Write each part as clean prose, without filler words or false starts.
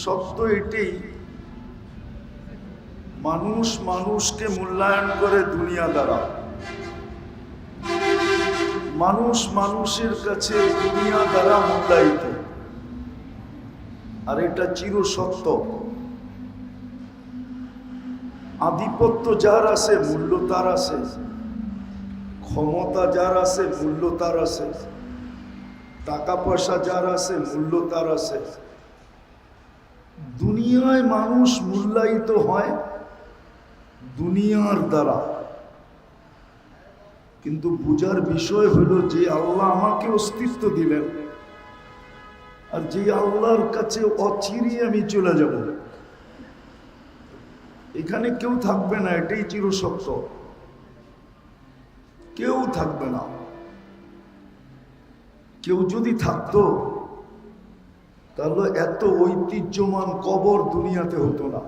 সত্য এটাই, মানুষ মানুষকে মূল্যায়ন করে দুনিয়া দ্বারা। মানুষ মানুষের কাছে দুনিয়া দ্বারা মূল্যায়িত, আর এটা চির সত্য। আধিপত্য যার আছে মূল্য তার আছে, ক্ষমতা যার আছে মূল্য তার আছে, টাকা পয়সা যার আছে মূল্য তার আছে। দুনিয়ায় মানুষ মূল্যায়িত হয় দুনিয়ার দ্বারা। কিন্তু বুঝার বিষয় হলো যে আল্লাহ আমাকে অস্তিত্ব দিলেন, আর যে আল্লাহর কাছে অচিরে আমি চলে যাব, এখানে কেউ থাকবে না, এটাই চিরসত্য। কেউ থাকবে না। কেউ যদি থাকতো তাহলে এত ঐতিহ্যমান কবর দুনিয়াতে হতো না।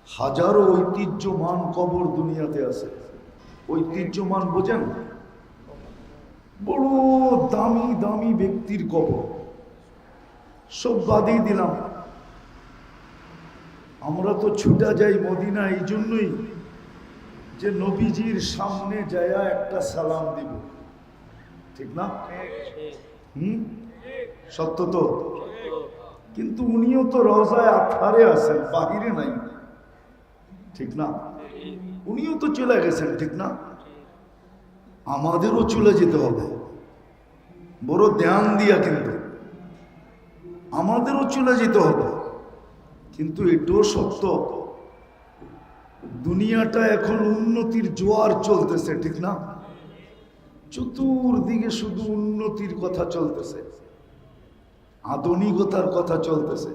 হাজারো ঐতিহ্যমান কবর দুনিয়াতে আছে। ঐতিহ্যমান বোঝেন? বড় দামি দামি ব্যক্তির কবর। সব বাদই দিলাম, আমরা তো ছুটা যাই মদিনা এই জন্যই যে নবীজির সামনে যায়া একটা সালাম দিব, ঠিক না? সত্য তো। কিন্তু উনিও তো রওজায়ে আতহারে আছেন, বাহিরে নাই, ঠিক না? উনিও তো চলে গেছেন, ঠিক না? আমাদেরও চলে যেতে হবে বড় ধ্যান দিয়া, কিন্তু আমাদেরও চলে যেতে হবে। কিন্তু এটাও সত্য, দুনিয়াটা এখন উন্নতির জোয়ার চলতেছে, ঠিক না? চতুর্দিকে শুধু উন্নতির কথা চলতেছে, আধুনিকতার কথা চলতেছে,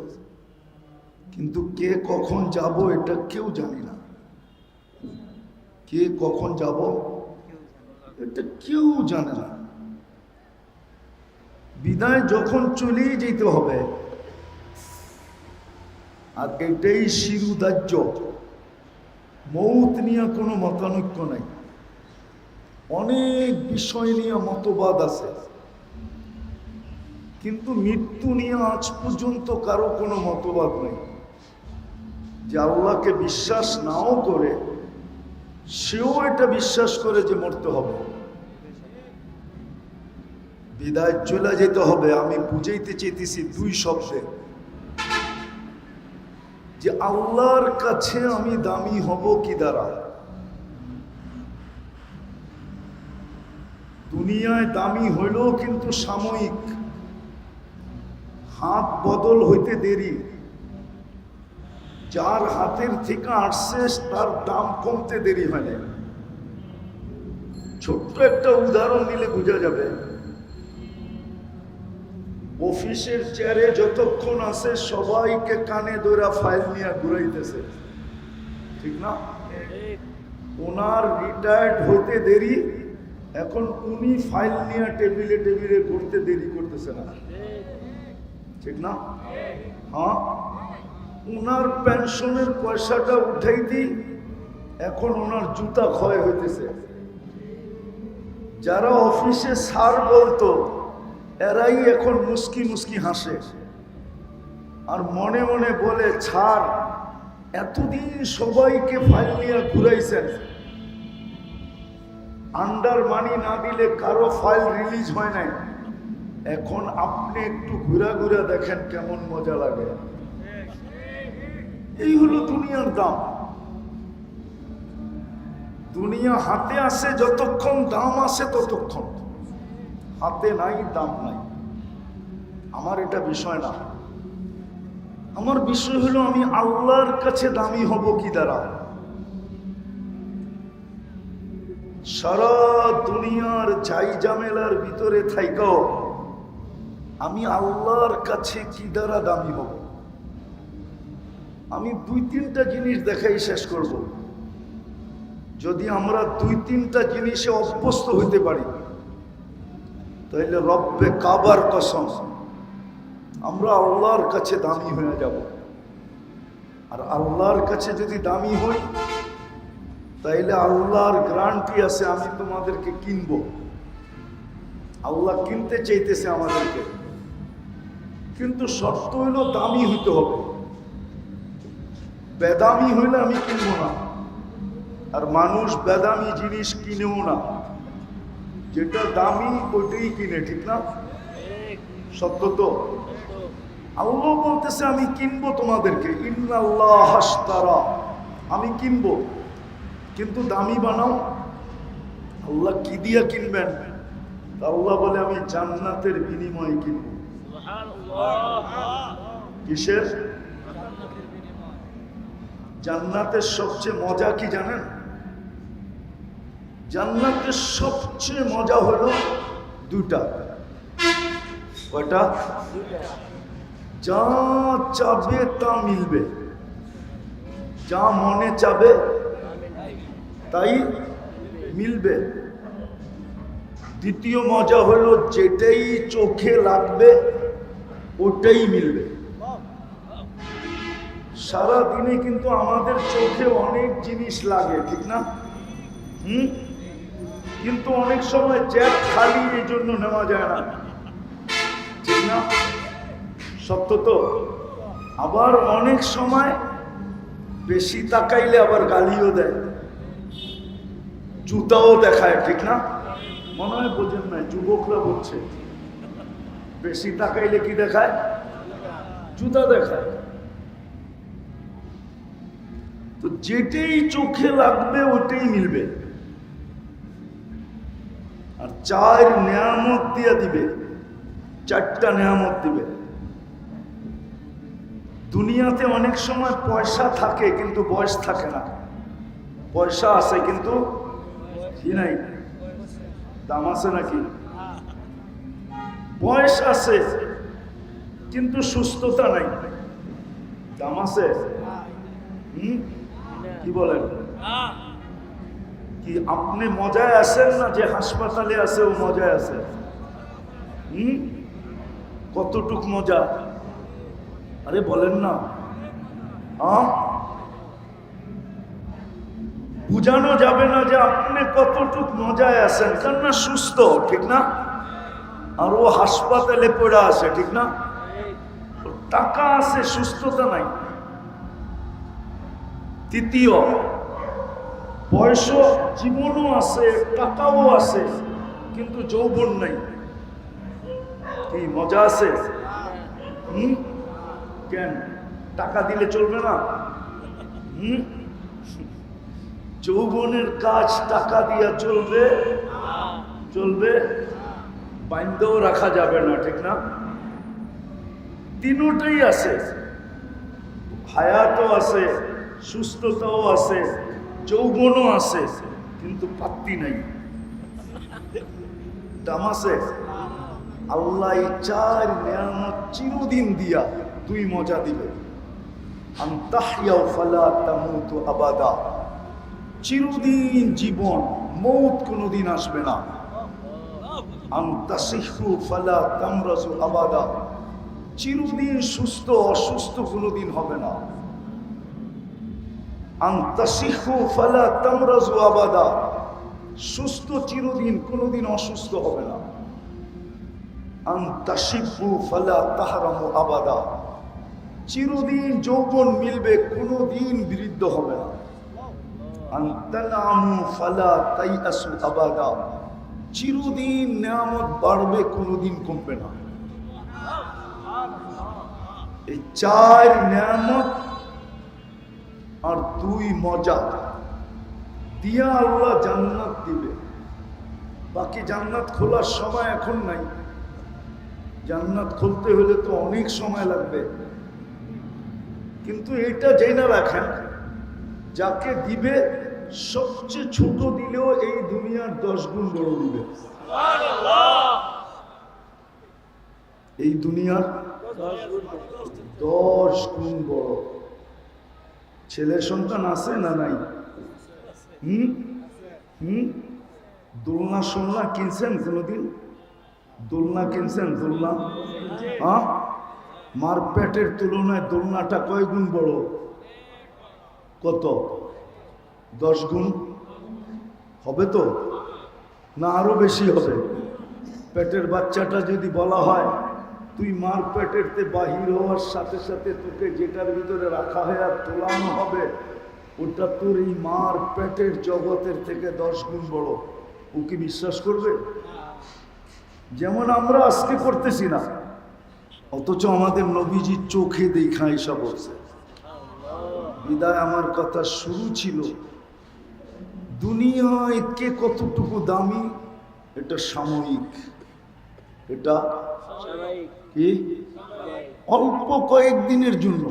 কিন্তু কে কখন যাব এটা কেউ জানি না। কে কখন যাব এটা কেউ জানে না। বিদায় যখন চলেই যেতে হবে, আর এটাই শিরুধার্য। মৌত নিয়ে কোনো মতানৈক্য নাই। অনেক বিষয় নিয়ে মতবাদ আছে, কিন্তু মৃত্যু নিয়ে আজ পর্যন্ত কারো কোনো মতবাদ নেই। যে আল্লাহকে বিশ্বাস নাও করে সেও এটা বিশ্বাস করে যে মরতে হবে, বিদায় চলে যেতে হবে। আমি বুঝাইতে চেয়েছি দুই শব্দে, যে আল্লাহর কাছে আমি দামি হব কি দ্বারা? দুনিয়ায় দামি হইলেও কিন্তু সাময়িক, হাত বদল হইতে দেরি। যার হাতের থেকে আসছে তার দাম কমতে দেরি হয় না। ছোট্ট একটা উদাহরণ দিলে বোঝা যাবে। অফিসের চেয়ারে যতক্ষণ আছে সবাইকে কানে ধরে ফাইল নিয়ে ঘুরাইতেছে, ঠিক না? ওনার রিটায়ার্ড হইতে দেরি, এখন উনি ফাইল নিয়ে টেবিলে টেবিলে ঘুরতে দেরি করতেছে না, ঠিক না? হ্যাঁ, ওনার পেনশনের পয়সাটা উঠাই দিই, এখন ওনার জুতা ক্ষয় হইতেছে। যারা অফিসে স্যার বলতো এরাই এখন মুস্কি মুস্কি হাসে, আর মনে মনে বলে ছাড়, এতদিন সবাইকে ফাইল নিয়ে ঘুরাইছেন, আন্ডার মানি না দিলে কারো ফাইল রিলিজ হয় নাই, এখন আপনি একটু ঘুরা ঘুরা দেখেন কেমন মজা লাগে। এই হলো দুনিয়ার দাম। দুনিয়া হাতে আসে যতক্ষণ দাম আসে ততক্ষণ, হাতে নাই দাম নাই। আমার এটা বিষয় না। আমার বিষয় হলো আমি আল্লাহর কাছে দামি হব কি দ্বারা? সারা দুনিয়ার যাই ঝামেলার ভিতরে থাইকাও আমি আল্লাহর কাছে কি দ্বারা দামি হব? আমি দুই তিনটা জিনিস দেখাই শেষ করব। যদি আমরা দুই তিনটা জিনিসে অভ্যস্ত হইতে পারি তাহলে রব্বে কাবার কসম আমরা আল্লাহর কাছে দামি হয়ে যাব। আর আল্লাহর কাছে যদি দামি হই তাইলে আল্লাহর গ্যারান্টি আছে আমি তোমাদেরকে কিনবো। আল্লাহ কিনতে চাইতেছে আমাদেরকে, কিন্তু শর্ত হইলো দামি হইতে হবে। বেদামি হইলে আমি কিনবো না, আর মানুষ বেদামি জিনিস কিনেও না, যেটা দামি ওইটাই কিনে, ঠিক না? সত্য তো? আল্লাহ বলতেছে আমি কিনবো তোমাদেরকে, ইন্নাল্লাহ হাশতারা, আমি কিনবো, কিন্তু দামি বানাও। আল্লাহ কি দিয়া কিনবেন? আল্লাহ বলে আমি জান্নাতের বিনিময়ে কিনবো। কিসের? জান্নাতের সবচেয়ে মজা কি জানেন? জান্নাতের সবচেয়ে মজা হলো দুটা। কয়টা? যা চাবে তা মিলবে, যা মনে চাবে তাই মিলবে। দ্বিতীয় মজা হলো যেটাই চোখে লাগবে ওটাই মিলবে। সারা দিনে কিন্তু আমাদের চোখে অনেক জিনিস লাগে, ঠিক না? কিন্তু অনেক সময় জ্যাক খালি, এই জন্য নেওয়া যায় না, ঠিক না? সত্য তো? আবার অনেক সময় বেশি তাকাইলে আবার গালিও দেয়, জুতাও দেখায়, ঠিক না? মনে হয় বোঝেন না, যুবকরা বলছে বেশি তাকাইলে কি দেখায়? জুতা দেখায়। তো যেটাই চোখে লাগবে ওটাই মিলবে। আর চার নিয়ামত দিয়ে দিবে, চারটা নিয়ামত দিবে। দুনিয়াতে অনেক সময় পয়সা থাকে কিন্তু বয়স থাকে না, পয়সা আছে কিন্তু কি নাই, দাম আছে নাকি? বয়স আছে কিন্তু সুস্থতা নাই, দাম আছে? কি বলেন? কি আপনি মজায় আছেন না যে হাসপাতালে আছে ও মজায় আছে? কতটুক মজা? আরে বলেন না। বুঝানো যাবে না যে আপনি কতটুক মজায় আছেন, কেননা সুস্থ, ঠিক না? আর ও হাসপাতালে পড়ে আছে, ঠিক না? টাকা আছে, সুস্থতা নাই। তৃতীয়, বয়সও জীবনও আছে, টাকাও আছে, কিন্তু যৌবন নাই। কি মজা আছে? কেন? টাকা দিলে চলবে না? যৌবনের কাজ টাকা দিয়া চলবে? চলবে, বাইন্ধেও রাখা যাবে না, ঠিক না? তিনটাই আছে, হায়াতও আছে, সুস্থতাও আছে, যৌবনও আছে, কিন্তু পাত্তি নাই, দাম আছে। আল্লাহ চার নিয়ামত চিরদিন দিয়া দুই মজা দিবে। আনতাহইয়াও ফালা তামুতু আবাদা, চিরদিন জীবন, মৌত কোনোদিন আসবে না। আনতাসিহু ফালা তামরাজু আবাদা, চিরদিন সুস্থ, অসুস্থ কোনোদিন হবে না। আনতাসিহু ফালা তামরাজু আবাদা, সুস্থ চিরদিন, কোনোদিন অসুস্থ হবে না। আনতাশিবু ফালা তাহরামু আবাদা, চিরদিন যৌবন মিলবে, কোনোদিন বৃদ্ধ হবে না। আনতানামু ফালা তাইয়াসু আবাদা, চিরদিন নিয়ামত বাড়বে, কোনোদিন কমবে না। এই চার নিয়ামত আর দুই মজা দিয়া আল্লাহ জান্নাত দিবে। বাকি জান্নাত খোলার সময় এখন নাই, জান্নাত খুলতে হলে তো অনেক সময় লাগবে। কিন্তু এটা জেনে রাখেন, যাকে দিবে সবচেয়ে ছোট দিলেও এই দুনিয়ার 10 গুণ বড় দিবে। এই দুনিয়ার 10 গুণ বড়। ছেলের সন্তান আছে না নাই? দোলনা সোলনা কিনছেন কোনোদিন? দোলনা কিনছেন? দোলনা, হ্যাঁ, মার পেটের তুলনায় দোলনাটা কয় গুণ বড়? কত? 10 গুণ হবে তো, না আরো বেশি হবে? পেটের বাচ্চাটা যদি বলা হয় তুই মার পেটেরতে বাহির হওয়ার সাথে সাথে তোকে যেটার ভিতরে রাখা হয় আর তোলানো হবে, ওটা তোর এই মার পেটের জগতের থেকে 10 গুণ বড়। ও কি বিশ্বাস করবে? যেমন আমরা আজকে করতেছি না, অথচ আমাদের নবীজির চোখে দেখা এসব বলছে। বিদায় আমার কথা শুরু ছিল, দুনিয়ায় কে কতটুকু দামি এটা সাময়িক, এটা কি অল্প কয়েকদিনের জন্য,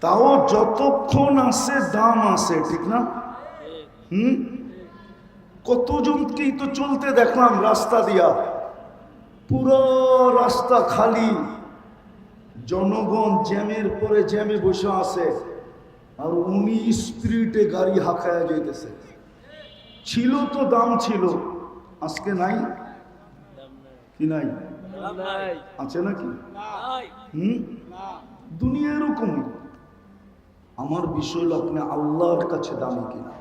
তাও যতক্ষণ আছে দাম আছে, ঠিক না? কতজনকেই তো চলতে দেখলাম রাস্তা দিয়া, পুরো রাস্তা খালি, জনগণ জ্যামের পরে জ্যামে বসে আছে, আর উনি স্পিরিটে গাড়ি হাঁকায়া যাইতেছে। ছিল তো দাম ছিল, আজকে নাই কি নাই? আছে নাকি? দুনিয়া এরকমই। আমার বিষয় হলো আপনি আল্লাহর কাছে দামি কিনা।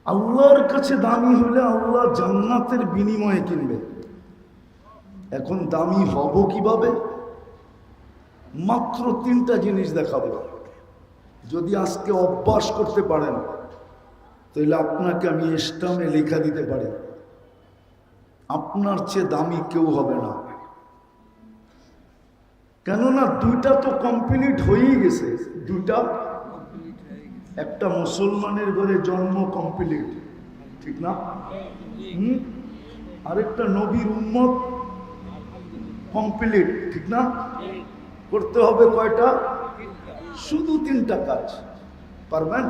আল্লাহর কাছে দামি হলে আল্লাহ জান্নাতের বিনিময়ে কিনবে। এখন দামি হব কিভাবে? মাত্র 3টা জিনিস দেখাবো। যদি আজকে অভ্যাস করতে পারেন তাহলে আপনাকে আমি স্টাম্পে লেখা দিতে পারি, আপনার চেয়ে দামি কেউ হবে না। কেননা 2টা তো কমপ্লিট হয়েই গেছে। 2টা, একটা মুসলমানের ঘরে জন্ম কমপ্লিট, ঠিক না? আরেকটা নবীর উম্মত কমপ্লিট, ঠিক না? করতে হবে কয়টা? শুধু 3টা কাজ। পারবেন?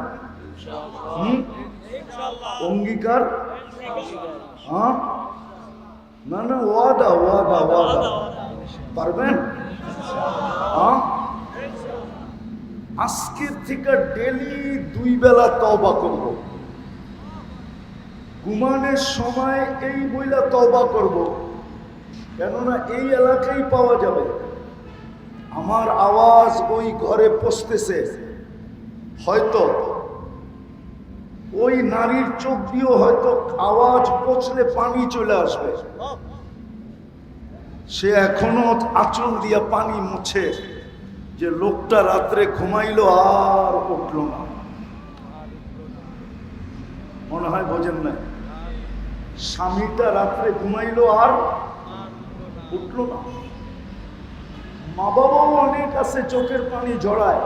অঙ্গীকার? হ্যাঁ না না, ওয়াদা ওয়াদা ওয়াদা। পারবেন? হ্যাঁ, আজকের থেকে ডেলি 2 বেলা তওবা করব। ঘুমানোর সময় এই বইলা তওবা করব, কেননা এই এলাকায় পাওয়া যাবে। আমার আওয়াজ ওই ঘরে পৌঁছতেছে, হয়তো ওই নারীর চোখ দিয়েও হয়তো আওয়াজ পৌঁছলে পানি চলে আসবে। সে এখনো আঁচল দিয়া পানি মুছে যে লোকটা রাত্রে ঘুমাইলো আর উঠল না। মনে হয় বোঝেন না, স্বামীটা রাত্রে ঘুমাইলো আর উঠল না। মা বাবাও অনেক আছে চোখের পানি ঝরায়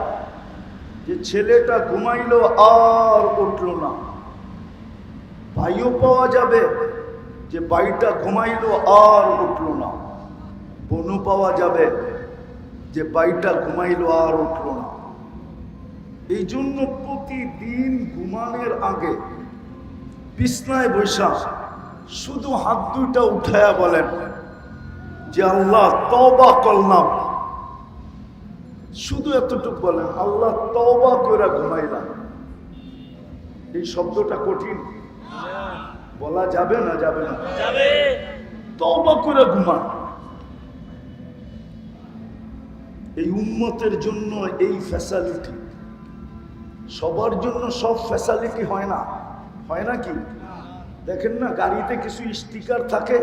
যে ছেলেটা ঘুমাইলো আর উঠল না। ভাইও পাওয়া যাবে যে ভাইটা ঘুমাইলো আর উঠল না। বোনও পাওয়া যাবে যে ভাইটা ঘুমাইলো আর উঠল না। এই জন্য প্রতিদিন ঘুমানোর আগে বিছনায় বসা শুধু হাত 2টা উঠায়া বলেন যে আল্লাহ তওবা করলাম। শুধু এতটুকু বলেন, আল্লাহ তওবা করে ঘুমাইলাম। এই শব্দটা কঠিন, বলা যাবে না? যাবে না? যাবে। তওবা করে ঘুমান। এই উম্মতের জন্য এই ফ্যাসিলিটি, সবার জন্য সব ফ্যাসিলিটি হয় না। হয় না কি? দেখেন না, গাড়িতে কিছু স্টিকার থাকে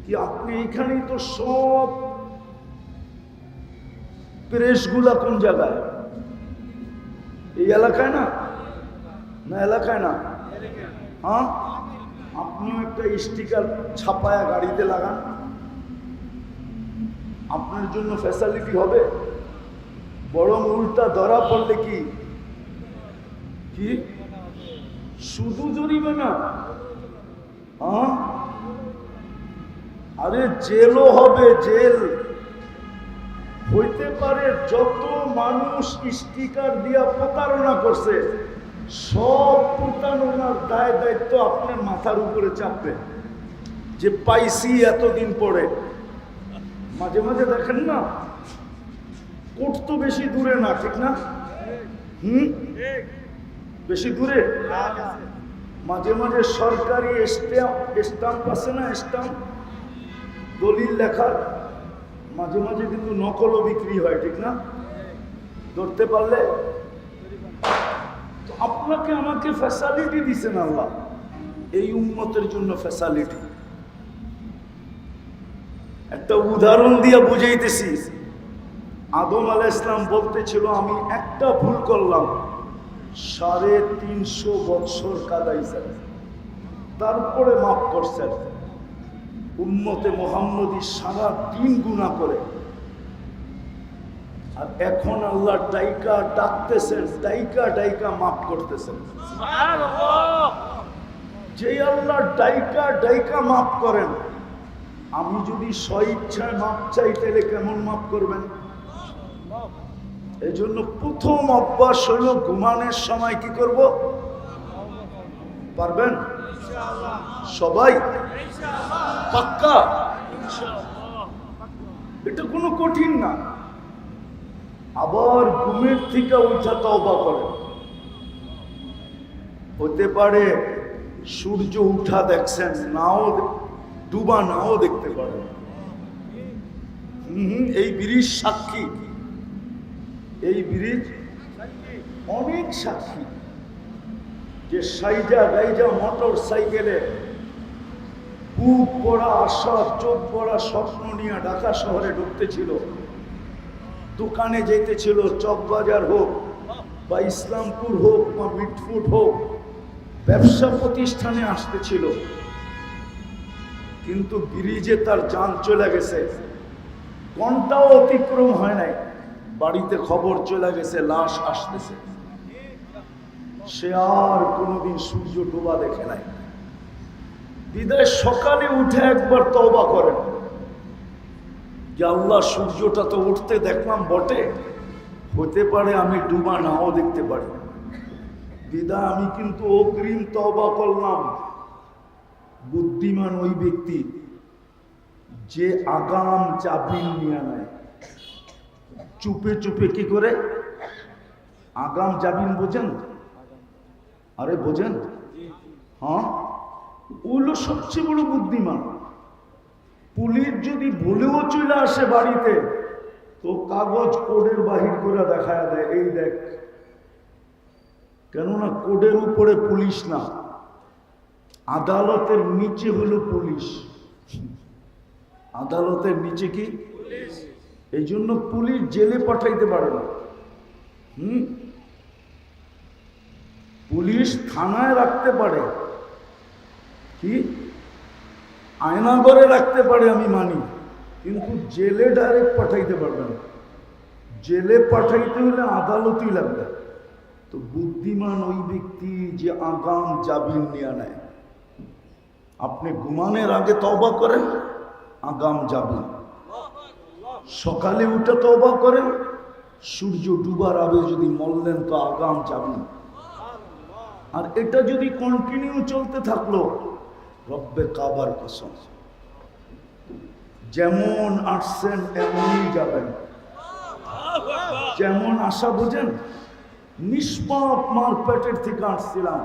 কি, আপনি এইখানেই তো সব প্রেসগুলা কোন জায়গায়? এই এলাকায় না? না এলাকায় না? হ্যাঁ, আপনিও একটা স্টিকার ছাপায়া গাড়িতে লাগান, আপনার জন্য ফ্যাসিলিটি হবে। বরং উল্টা ধরা পড়লে কি কি শুধু জরিমানা? হ্যাঁ, আরে জেলও হবে। জেল হইতে পারে। যত মানুষ স্টিকার দিয়া প্রতারণা করছে, সব প্রতারণার দায় দায়িত্ব আপনার মাথার উপরে চাপবে। যে পাইছি এতদিন পরে। মাঝে মাঝে দেখেন না, কোর্ট তো বেশি দূরে না, ঠিক না? বেশি দূরে। মাঝে মাঝে সরকারি স্টাম্প আছে না, স্টাম্প দলিল লেখার, মাঝে মাঝে কিন্তু নকলও বিক্রি হয়, ঠিক না? ধরতে পারলে। তো আপনাকে আমাকে ফ্যাসিলিটি দিছেন আল্লাহ, এই উম্মতের জন্য ফ্যাসিলিটি। একটা উদাহরণ দিয়ে বুঝাইতেছি। আদম আলাইহিস সালাম বলতেছিল আমি একটা ভুল করলাম, 350 বছর কাদাইছেন, তারপরে মাফ করছেন। উম্মতে মুহাম্মদী সারা দিন গুনাহ করে, আর এখন আল্লাহ ডাইকা ডাকতেছেন, ডাইকা ডাইকা মাফ করতেছেন। যে আল্লাহ ডাইকা ডাইকা মাফ করেন, আমি যদি স্বইচ্ছায় মাপ চাই তাহলে কেমন মাপ করবেন? এই জন্য প্রথম অভ্যাস হইল ঘুমানোর সময় কি করব? পারবেন সবাই? পাক্কা? এটা কোনো কঠিন না। আবার ঘুমের থেকে উঠা তওবা করেন। হতে পারে সূর্য উঠা দেখছেন, নাও ডুবা নাও দেখতে পারেন। এই ব্রিজ সাক্ষী, এই ব্রিজ অনেক সাক্ষী যে সাইজা গাইজা মোটর সাইকেলে বুক পড়া আশা, চোখ পড়া স্বপ্ন নিয়ে ঢাকা শহরে ঢুকতেছিল, দোকানে যেতেছিল, চকবাজার হোক বা ইসলামপুর হোক বা মিটফুট হোক, ব্যবসা প্রতিষ্ঠানে আসতেছিল, কিন্তু ব্রিজে তার জান চলে গেছে। ঘন্টাও অতিক্রম হয় নাই, বাড়িতে খবর চলে গেছে লাশ আসতেছে। সে আর কোনোদিন সূর্য ডোবা দেখে নাই। বিদায় সকালে উঠে একবার তওবা করেন যে আল্লাহ সূর্যটা তো উঠতে দেখলাম বটে, হতে পারে আমি ডুবা নাও দেখতে পারি। বিদায় আমি কিন্তু অগ্রিম তওবা করলাম। বুদ্ধিমান ওই ব্যক্তি যে আগাম চাবিল নিয়ে নেয়, চুপে চুপে কি করে আগাম জামিন। বোঝেন? আরে বোঝেন? হ্যাঁ, ওগুলো সবচেয়ে বড় বুদ্ধিমান। পুলিশ যদি বলেও চলে আসে বাড়িতে, তো কাগজ কোডের বাহির করে দেখায় দেয়, এই দেখ। কেননা কোডের উপরে পুলিশ না, আদালতের নিচে হলো পুলিশ। আদালতের নিচে কি? এই জন্য পুলিশ জেলে পাঠাইতে পারে না। পুলিশ থানায় রাখতে পারে, কি আয়নাঘরে রাখতে পারে, আমি মানি, কিন্তু জেলে ডাইরেক্ট পাঠাইতে পারবে না। জেলে পাঠাইতে হলে আদালতই লাগবে। তো বুদ্ধিমান ওই ব্যক্তি যে আগাম জামিন নিয়ে নেয়। আপনি ঘুমানোর আগে তওবা করেন, আগাম জামিন। সকালে উঠে তওবা করেন, সূর্য ডুবার আগে যদি মরলেন তো আগাম জামিন। আর এটা যদি কন্টিনিউ চলতে থাকলো, রব্বে কাবার কসম, যেমন আসছেন এমনই যাবেন। যেমন আশা, বোঝেন? নিষ্পাপ মার পেটের থেকে আসছিলাম,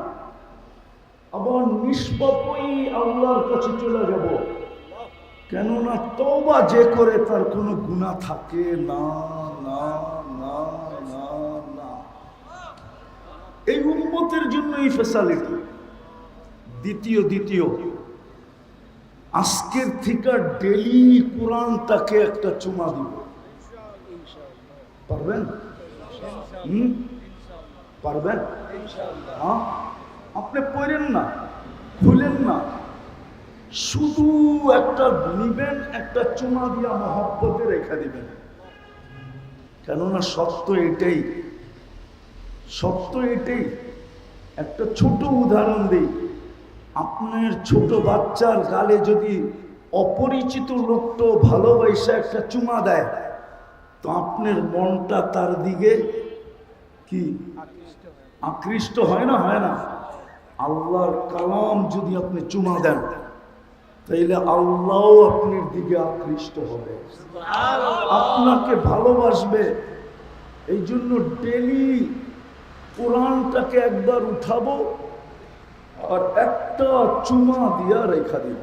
আবার নিষ্পাপই আল্লাহর কাছে চলে যাব। কেননা তওবা যে করে তার কোনো গুনাহ থাকে না, না, না, না, না। এই উম্মতের জন্য এই ফ্যাসিলিটি। দ্বিতীয় আজকের থেকে ডেইলি কোরআনটাকে একটা চুমা দিব। পারবেন? পারবেন? হ্যাঁ, আপনি পড়েন না, খুলেন না, শুধু একটা নিবেন, একটা চুমা দিয়া মহব্বতে রেখা দিবেন। কেননা সত্য এটাই, সত্য এটাই। একটা ছোট উদাহরণ দিই। আপনার ছোট বাচ্চার গালে যদি অপরিচিত লোকটা ভালোবাসা একটা চুমা দেয়, তো আপনার মনটা তার দিকে কি আকৃষ্ট হয় না? হয় না? আল্লাহর কালাম যদি আপনি চুমা দেন, তাইলে আল্লাহ আপনার দিকে আকৃষ্ট হবে, আপনাকে ভালোবাসবে। এই জন্য ডেলি কোরআনটাকে একবার উঠাবো আর একটা চুমা দিয়া রেখা দিব।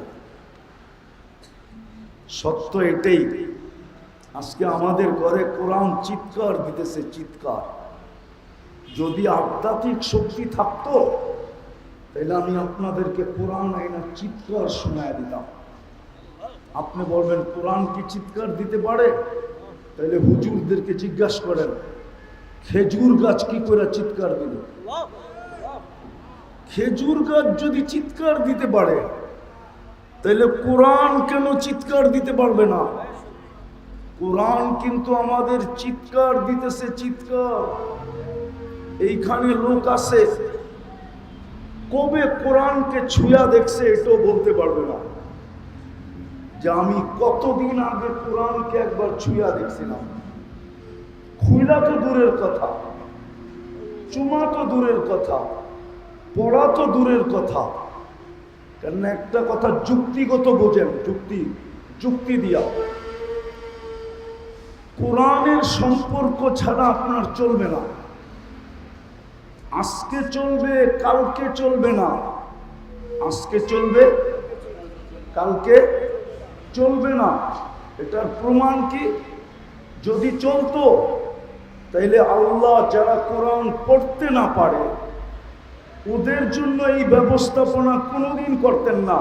সত্য এটাই। আজকে আমাদের ঘরে কোরআন চিৎকার দিতেছে, চিৎকার। যদি আধ্যাত্মিক শক্তি থাকতো, তাহলে আমি আপনাদেরকে কোরআন আইনা চিৎকার শোনায় দিতাম। আপনি বলবেন কোরআন কি চিৎকার দিতে পারে? তাহলে হুজুরদেরকে জিজ্ঞাসা করেন খেজুর গাছ কি করে চিৎকার দিল? খেজুর গাছ যদি চিৎকার দিতে পারে তাহলে কোরআন কেন চিৎকার দিতে পারবে না? কোরআন কিন্তু আমাদের চিৎকার দিতেছে, চিৎকার। এইখানে লোক আছে কবে কোরআনকে ছুঁয়া দেখছে এটাও বলতে পারবে না, যে আমি কতদিন আগে কোরআনকে একবার ছুঁয়া দেখছিলাম। খুইলা তো দূরের কথা, চুমা তো দূরের কথা, পড়া তো দূরের কথা। কেন একটা কথা যুক্তিগত বোঝেন, যুক্তি দিয়া কোরআনের সম্পর্ক ছাড়া আপনার চলবে না। আজকে চলবে, কালকে চলবে না। আজকে চলবে, কালকে চলবে না। এটার প্রমাণ কি? যদি চলতো তাইলে আল্লাহ যারা কোরআন পড়তে না পারে ওদের জন্য এই ব্যবস্থাপনা কোনোদিন করতেন না।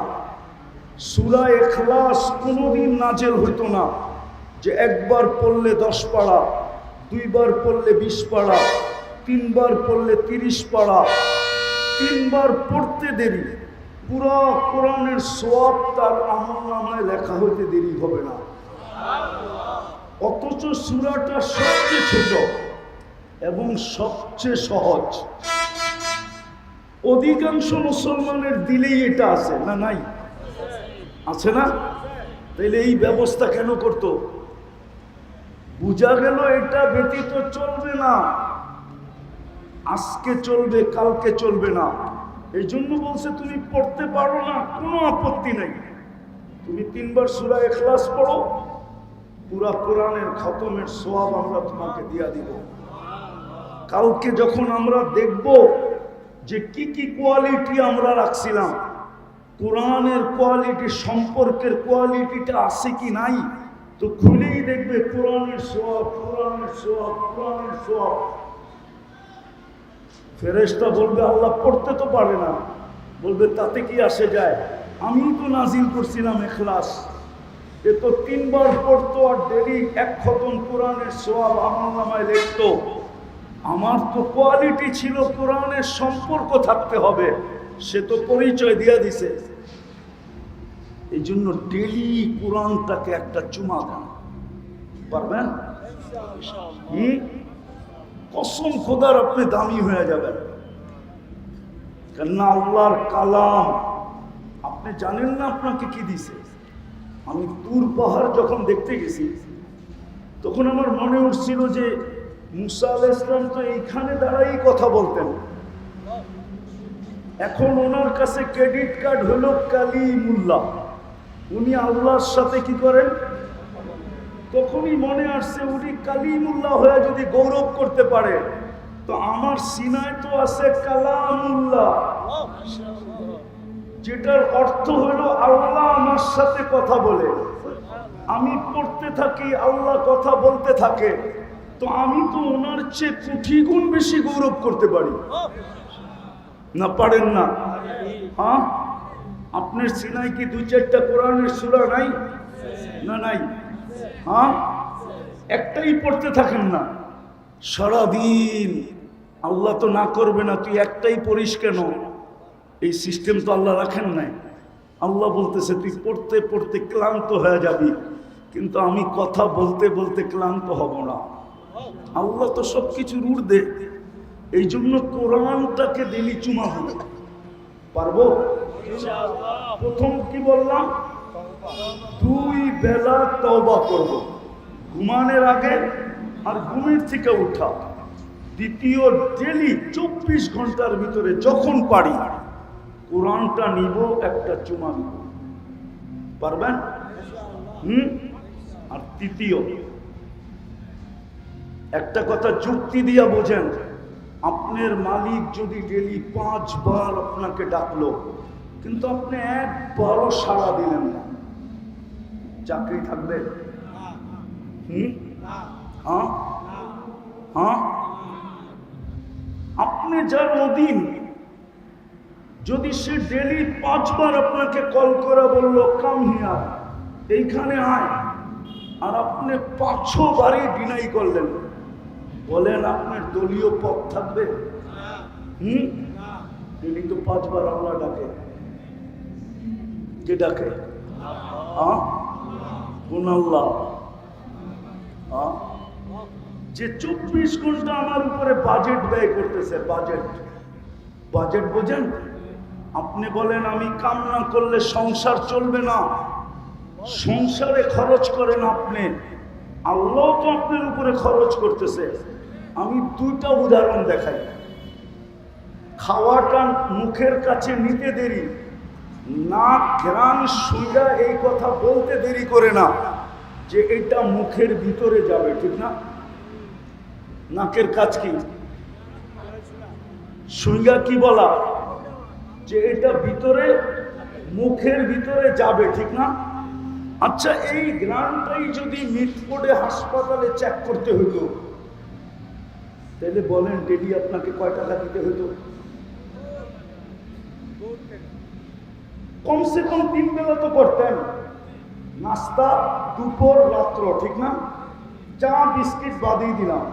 সূরা ইখলাস কোনোদিন নাজেল হইতো না যে একবার পড়লে 10 পারা, দুইবার পড়লে 20 পারা, তিনবার পড়লে 30 পারা। তিনবার পড়তে দেরি, পুরা কোরআনের সওয়াব তার আমলনামায় লেখা হইতে দেরি হবে না। অথচ সূরাটা সবচেয়ে ছোট এবং সবচেয়ে সহজ। অধিকাংশ মুসলমানের দিলেই এটা আছে না? নাই? আছে না? তাইলে এই ব্যবস্থা কেন করতো? বুঝা গেল এটা ব্যতীত চলবে না। আজকে চলবে, কালকে চলবে না। এই জন্য বলছে তুমি পড়তে পারো না, কোনো আপত্তি নাই। তুমি 3 বার সূরা ইখলাস পড়ো, পুরা কোরআনের খতমের সওয়াব আমরা তোমাকে দিয়া দিব। কালকে যখন আমরা দেখব যে কি কি কোয়ালিটি আমরা রাখছিলাম, কোরআনের কোয়ালিটি, সম্পর্কের কোয়ালিটিটা আছে কি নাই, তো খুলেই দেখবে কোরআনের সওয়াব, কোরআনের সওয়াব, কোরআনের সওয়াব। ফেরেশতা বলবে আল্লাহ পড়তে তো পারে না, বলবে তাতে কি আসে যায়, আমি তো নাজিল করছিলাম ইখলাস। এ তো 3 বার পড়তো আর ডেলি 1 খতম কোরআনের সওয়াব আমলনামায় লিখতো। আমার তো কোয়ালিটি ছিল কোরআনের সম্পর্ক থাকতে হবে, সে তো পরিচয় দিয়ে দিছে। এই জন্য ডেলি কোরআনটাকে একটা চুমা দেন, পারবেন? কসম খোদার আপনি দামি হয়ে যাবেন। কেননা আল্লাহর কালাম, আপনি জানেন না আপনাকে কি দিছে। আমি তুর পাহাড় যখন দেখতে গেছি তখন আমার মনে উঠছিল যে মুসা আলাইহিস সালাম তো এইখানে দাঁড়াই কথা বলতেন। এখন ওনার কাছে ক্রেডিট কার্ড হলো কালিমুল্লাহ, উনি আল্লাহর সাথে কি করেন। তখনই মনে আসছে উনি কালিমুল্লাহ হয়ে যদি গৌরব করতে পারে, তো আমার সিনায় তো আছে কালামুল্লাহ, যেটার অর্থ হলো আল্লাহ আমার সাথে কথা বলে। আমি পড়তে থাকি, আল্লাহ কথা বলতে থাকে, তো আমি তো ওনার চেয়ে কোটি গুণ বেশি গৌরব করতে পারি না? পারেন না? হ্যাঁ, আপনার সিনায় কি 2-4টা কোরআনের সূরা নাই? না নাই? হ্যাঁ, একটাই পড়তে থাকেন না সারাদিন? আল্লাহ তো না করবে না, তুই একটাই পড়িস কেন? এই সিস্টেম তো আল্লাহ রাখেন নাই। আল্লাহ বলতেছে তুই পড়তে পড়তে ক্লান্ত হয়ে যাবি, কিন্তু আমি কথা বলতে বলতে ক্লান্ত হব না। আল্লাহ তো সব কিছুর ঊর্ধ্বে। এই জন্য কোরআনটাকে দিলি চুমা হবে। পারবো? প্রথম কি বললাম? 2 বেলা তওবা করব, ঘুমানোর আগে আর ঘুমের থেকে উঠা। দ্বিতীয়, ডেলি 24 ঘন্টার ভিতরে যখন পারি কোরআনটা নিব, একটা চুমা নিব। পারবেন? আর তৃতীয় একটা কথা যুক্তি দিয়া বোঝেন, আপনার মালিক যদি ডেলি 5 বার আপনাকে ডাকলো কিন্তু আপনি একবারও সাড়া দিলেন না, চাকরি থাকবে? হ্যাঁ হ্যাঁ, আপনি যার অধীন, যদি সে ডেলি 5 বার আপনাকে কল করে বললো কাম হিয়ার, এইখানে আয়, আর আপনি 500 বারই ডিনাই করলেন। বলেন আপনার দলীয় পথ থাকবে? তিনি তো 5 বার আল্লাহ ডাকে। কে ডাকে? কোন আল্লাহ? যে 24 ঘন্টা আমার উপরে বাজেট ব্যয় করতেছে। বাজেট বোঝেন? আপনি বলেন আমি কাম না করলে সংসার চলবে না, সংসারে খরচ করেন আপনি, আল্লাহ তো আপনার উপরে খরচ করতেছে। আমি 2টা উদাহরণ দেখাই। খাওয়াটা মুখের কাছে নিতে দেরি, নাক ঘ্রাণ সুইরা এই কথা বলতে দেরি করে না যে এটা মুখের ভিতরে যাবে, ঠিক না? নাকের কাজ কি? সুইরা কি বলা? যে এটা ভিতরে, মুখের ভিতরে যাবে, ঠিক না? আচ্ছা, এই গ্রামটাই যদি মিটফোর্ডে হাসপাতালে চেক করতে হতো, তাহলে বলেন ডেলি আপনাকে কয় টাকা দিতে হতো? কমসে কম 3 বেলা তো করতেন, নাস্তা, দুপুর, রাত্র, ঠিক না? চা বিস্কিট বাদই দিলাম,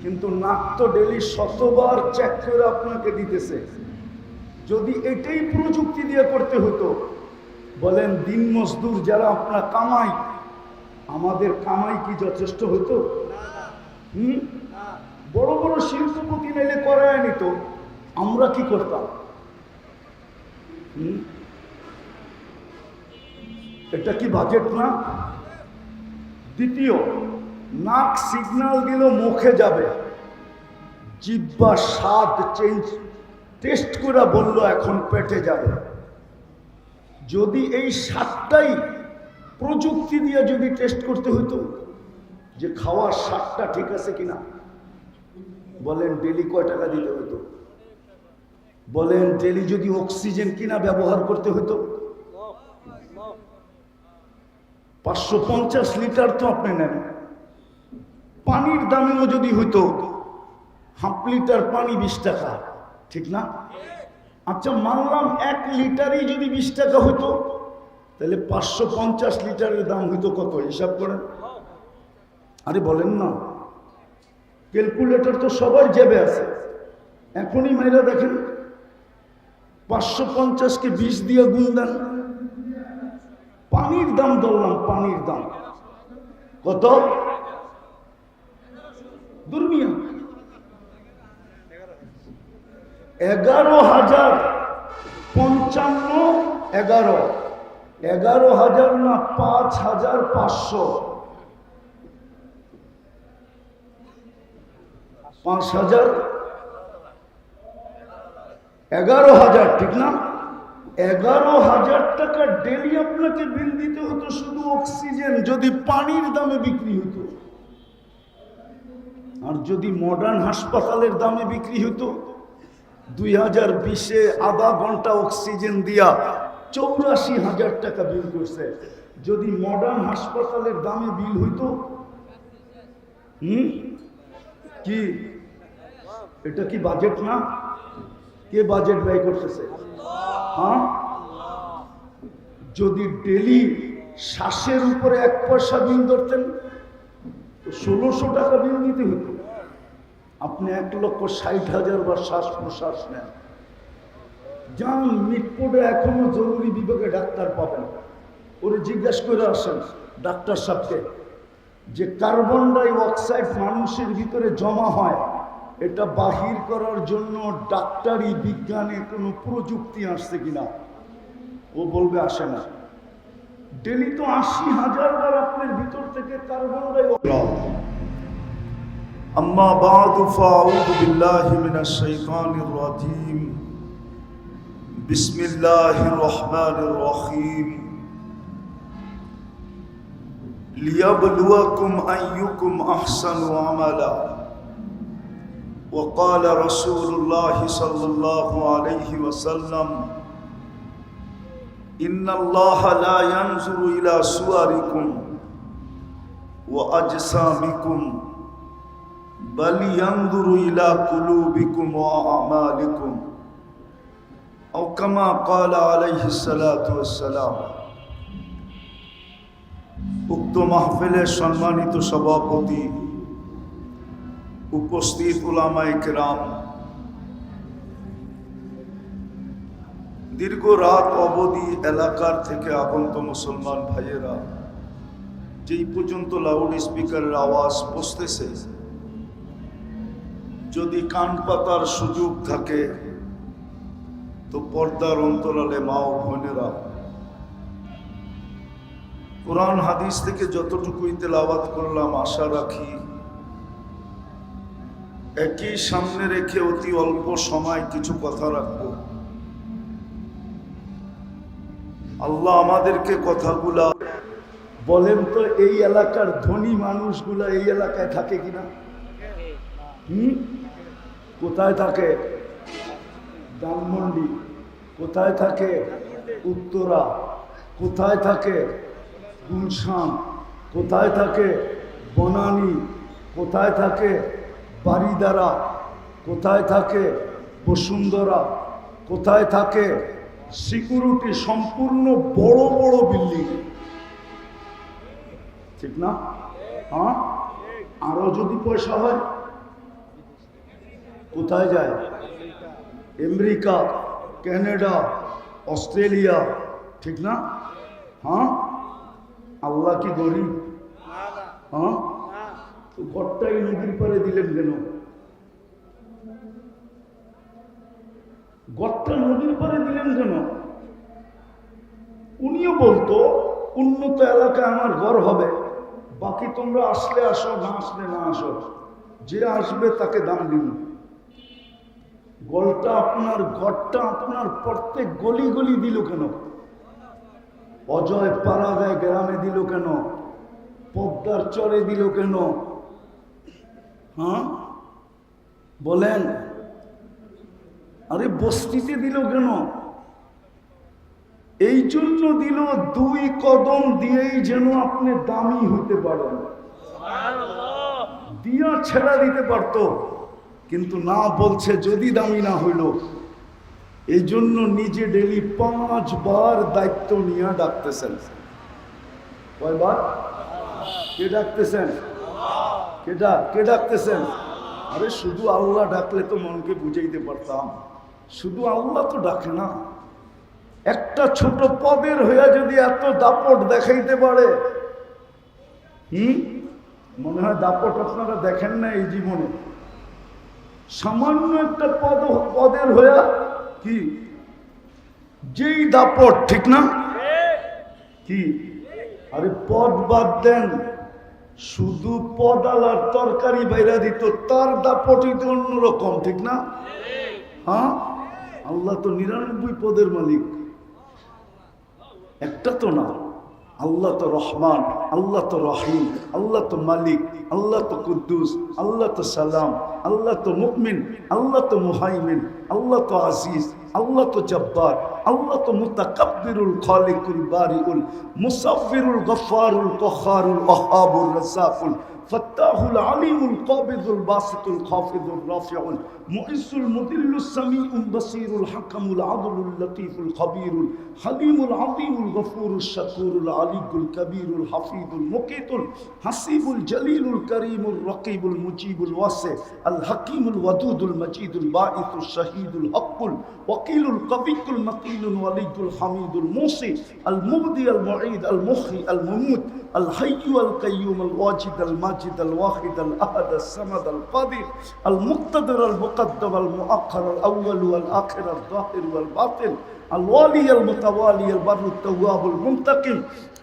কিন্তু নাক তো ডেলি 100বার চেক করে আপনাকে দিতেছে। যদি এটাই প্রযুক্তি দিয়ে করতে হতো, বলেন দিন মজদুর যারা আপনার কামাই, আমাদের কামাই কি যথেষ্ট হতো? বড় বড় শিল্পপতি নাইলে করায় নিত, আমরা কি করতাম? এটা কি বাজেট না? দ্বিতীয়, নাক সিগন্যাল দিল মুখে যাবে, জিহ্বা স্বাদ টেস্ট করে বলল এখন পেটে যাবে। যদি এই স্বাদটাই প্রযুক্তি দিয়ে যদি টেস্ট করতে হতো যে খাওয়ার স্বাদটা ঠিক আছে কিনা, বলেন ডেলি কয় টাকা দিতে হতো? বলেন ডেলি যদি অক্সিজেন কিনা ব্যবহার করতে হতো? 550 লিটার তো আপনি নেন। পানির দামেও যদি হইতো, হাফ লিটার পানি 20 টাকা, ঠিক না? আচ্ছা মানলাম 1 লিটারই যদি 20 টাকা হতো, তাহলে 550 লিটারের দাম হইতো কত? হিসাব করেন। আরে বলেন না, ক্যালকুলেটর তো সবার জেবে আছে, এখনই মাইরা দেখেন। 550-কে 20 দিয়ে গুণ দেন। পানির দাম ধরলাম, পানির দাম কত? দুর্মিয়া 11,055, 11,000 না 5,500, 5,000, 11,000, ঠিক না? 11,000 টাকা ডেলি আপনাকে বিল দিতে হতো শুধু অক্সিজেন, যদি পানির দামে বিক্রি হতো। আর যদি মডার্ন হাসপাতালের দামে বিক্রি হতো, 2020-এ আধা ঘন্টা অক্সিজেন দিয়া 84,000 টাকা বিল করছে। যদি মডার্ন হাসপাতালের দামে বিল হইতো, কি এটা কি বাজেট না? কে বাজেট ব্যয় করতেছে? হ্যাঁ, যদি ডেলি শ্বাসের উপরে 1 পয়সা বিল ধরতেন, 1600 টাকা বিল দিতে হতো। আপনি 1,60,000 বার শ্বাস প্রশ্বাস নেন। যান মিটফোর্ডে এখনো জরুরি বিভাগে ডাক্তার পাবেন, ওরে জিজ্ঞাসা করে আসেন ডাক্তার সাহেবকে যে কার্বন ডাই অক্সাইড মানুষের ভিতরে জমা হয়, এটা বাহির করার জন্য ডাক্তারি বিজ্ঞানে কোনো প্রযুক্তি আসছে কিনা। ও বলবে আসে না। ডেলি তো 80,000 বার আপনার ভিতর থেকে কার্বন ডাই অক্সাইড। আম্মা বা'দু ফাআউযু বিল্লাহি মিনাশ শাইতানির রাজীম। বিসমিল্লাহির রহমানির রহিম। লিয়াবলুয়াকুম আইয়ুকুম আহসানু আমালা। وقال رسول الله صلى الله عليه وسلم إن الله لا ينظر إلى صوركم وأجسامكم بل ينظر إلى قلوبكم وأعمالكم أو كما قال عليه الصلاة والسلام. উক্ত মাহফিলের সম্মানিত সভাপতি, উপস্থিত উলামায়ে কেরাম, দীর্ঘ রাত অবধি এলাকার থেকে আগন্ত মুসলমান ভাইয়েরা, যেই পর্যন্ত লাউড স্পিকারের আওয়াজ পৌঁছতেছে, যদি কান পাতার সুযোগ থাকে তো পর্দার অন্তরালে মা ও বোনেরা, কোরআন হাদিস থেকে যতটুকুই তেলাওয়াত করলাম, আশা রাখি একই সামনে রেখে অতি অল্প সময় কিছু কথা রাখবো। আল্লাহ আমাদেরকে কথাগুলা বলেন তো, এই এলাকার ধনী মানুষগুলা এই এলাকায় থাকে কিনা? কোথায় থাকে? ধানমন্ডি। কোথায় থাকে? উত্তরা। কোথায় থাকে? গুলশান। কোথায় থাকে? বনানী। কোথায় থাকে? বারিদারা। কোথায় থাকে? বসুন্ধরা। কোথায় থাকে? সিকিউরিটি সম্পূর্ণ বড় বড় বিল্ডিং, ঠিক না? হ্যাঁ, আরো যদি পয়সা হয় কোথায় যায়? আমেরিকা, কানাডা, অস্ট্রেলিয়া, ঠিক না? হ্যাঁ, আল্লাহ কি গরিব? হ্যাঁ, তো ঘরটাই নদীর পারে দিলেন কেন? ঘরটা নদীর পারে দিলেন কেন? উনিও বলতো উন্নত এলাকায় আমার ঘর হবে, বাকি তোমরা আসলে আসো, না আসলে না আসো, যে আসবে তাকে দাম দিন। ঘরটা আপনার প্রত্যেক গলি গলি দিল কেন? অজয় পাড়াগায় গ্রামে দিল কেন? পদ্মার চরে দিল কেন? হ্যাঁ বলেন, আরে বস্তিতে দিল কেন? এই জন্য দিল, 2 কদম দিয়েই যেন আপনি দামি হতে পারেন। দিয়া ছেড়া দিতে পারতো, কিন্তু না, বলছে যদি দামি না হইল। এই জন্য নিজে ডেলি 5 বার দায়িত্ব নিয়ে ডাকতেছেন। কয়বার? কে ডাকতেছেন? কে ডাকতেছেন? আরে শুধু আল্লাহ ডাকলে তো মনকে বুঝাইতে পারতাম, শুধু আল্লাহ তো ডাকে না। একটা ছোট পদের হইয়া যদি এত দাপট দেখাইতে পারে, মনে হয় দাপট আপনারা দেখেন না এই জীবনে। সামান্য একটা পদের হইয়া কি যেই দাপট, ঠিক না? কি আরে পদ বাদ দেন, শুধু পদালার তরকারি বাইরা দিত, তার দাপটই তো অন্যরকম, ঠিক না? হ্যাঁ, আল্লাহ তো 99 পদের মালিক, একটা তো না। আল্লাহ তো রহমান, আল্লাহ তো রহিম, আল্লাহ তো মালিক, আল্লাহ তো কুদ্দুস, আল্লাহ তো সালাম, আল্লাহ তো মুমিন, আল্লাহ তো মুহাইমিন, আল্লাহ তো আজিজ, আল্লাহ তো জব্বার, আল্লাহ তো মুতাকাব্বিরুল খালিকুল বারিউল মুসাফফিরুল গফফারুল কখারুল ওয়াহাবুর রাজ্জাকুল ফাত্তাহুল আলিমুল কাবিদুল বাসিতুল খাফিদুর রাফিউল মুইসুল মুদিল্লুস সামিউল বাসিরুল হাকামুল আদলুল লতীফুল খবীরুল হালিমুল আযীমুল গফুরুশ শাকুরুল আলিকুল কবীরুল হাফিজুল মুকিতুল হাসিবুল জলিলুল করিমুল রকিবুল মুজিবুল ওয়াসি আল হাকিমুল ওয়াদুদুল মজিদুল বাঈসুশ শাহীদুল হকুল ওয়াকিলুল কবিকুল মকিলুল ওয়ালিদুল হামিদুল মুসি আল মুবদি আল মুঈদ আল মুখি আল মুমুত আল হাইয়্যু আল কাইয়্যুম আল ওয়াজিদ আল মাজিদ আল ওয়াহিদ আল আহাদ আল সামাদ আল কাদির আল মুক্তাদির আল মুকদ্দম আল মুআক্খার আল আউয়াল ওয়াল আখির আল যাহির ওয়াল বাতিন الوالي المتوالي البر التواب المنتقم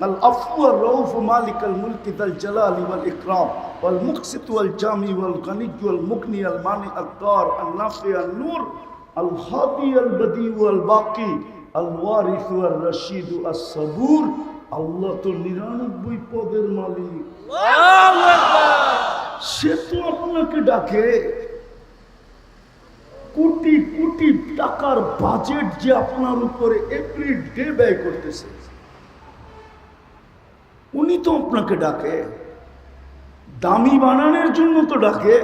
العفو الرؤوف مالك الملك ذا الجلال والإكرام والمقسط والجامي والغني والمغني المانع الضار النافع النور الهادي البديع والباقي الوارث والرشيد الصبور الله তো 99 পদের মালিক। আল্লাহু আকবার। সে তো আপনাকে ডাকে। কোটি কোটি টাকার বাজেট যে আপনার উপরে এভরিডে ব্যয় করতেছে, উনি তো আপনাকে ডাকে, দামি বানানোর জন্য তো ডাকে।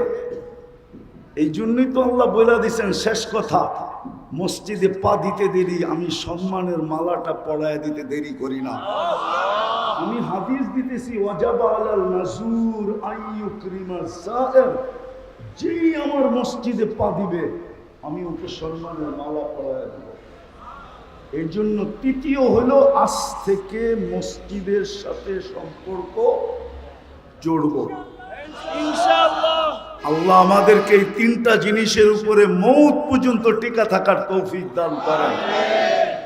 এই জন্যই তো আল্লাহ বলে দিয়েছেন শেষ কথা, মসজিদে পা দিতে দেরি, আমি সম্মানের মালাটা পরায় দিতে দেরি করি না। আমি হাদিস দিতেছি ওয়াজাবা আলাল মাজুর আইয়ুকরিমা সায়ের, যেই আমার মসজিদে পা দিবে আমি ওকে সম্মানের মালা পরায় দেব। এই জন্য তৃতীয় হলো আজ থেকে মসজিদের সাথে সম্পর্ক জড়ব ইনশাআল্লাহ। আল্লাহ আমাদেরকে এই তিনটা জিনিসের উপরে মৌত পর্যন্ত টিকা থাকার তৌফিক দান করেন।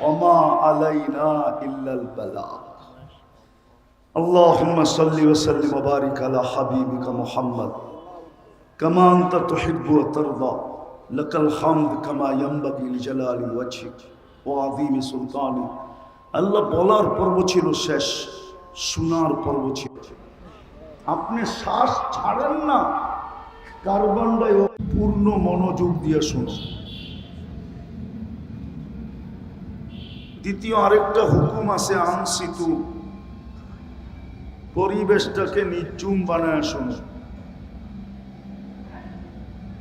ওমা আলাইনা ইল্লাল বালাগ। আল্লাহুম্মা সাল্লি ওয়া সাল্লিম ওয়া বারিক আলা হাবিবিকা মুহাম্মদ কামা আনতা তুহিব্বু ওয়া তারদা লাকাল হামদ কামা ইয়ানবাগি লিজালালি ওয়াজহিক ওয়া আযীমি সুলতানি। আল্লাহ বলার পর্ব ছিল শেষ, শোনার পর্ব ছিল। আপনি শ্বাস ছাড়েন না, কার্বন ডাই পূর্ণ মনোযোগ দিয়ে শুনুন। দ্বিতীয় আরেকটা হুকুম আছে আনসিতু, পরিবেশটাকে নির্জুম বানায় শুনুন।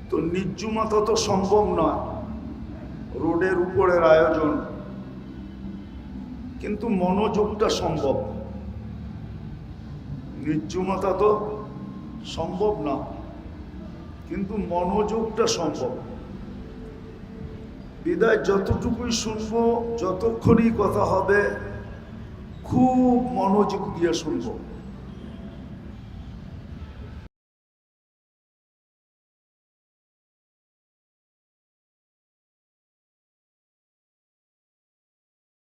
তো নির্জুমতা তো সম্ভব নয়, রোডের উপরের আয়োজন, কিন্তু মনোযোগটা সম্ভব। নির্জুমতা তো সম্ভব না, কিন্তু মনোযোগটা সম্ভব। বিদায় যতটুকুই শুনবো, যতক্ষণই কথা হবে, খুব মনোযোগ দিয়ে শুনবো।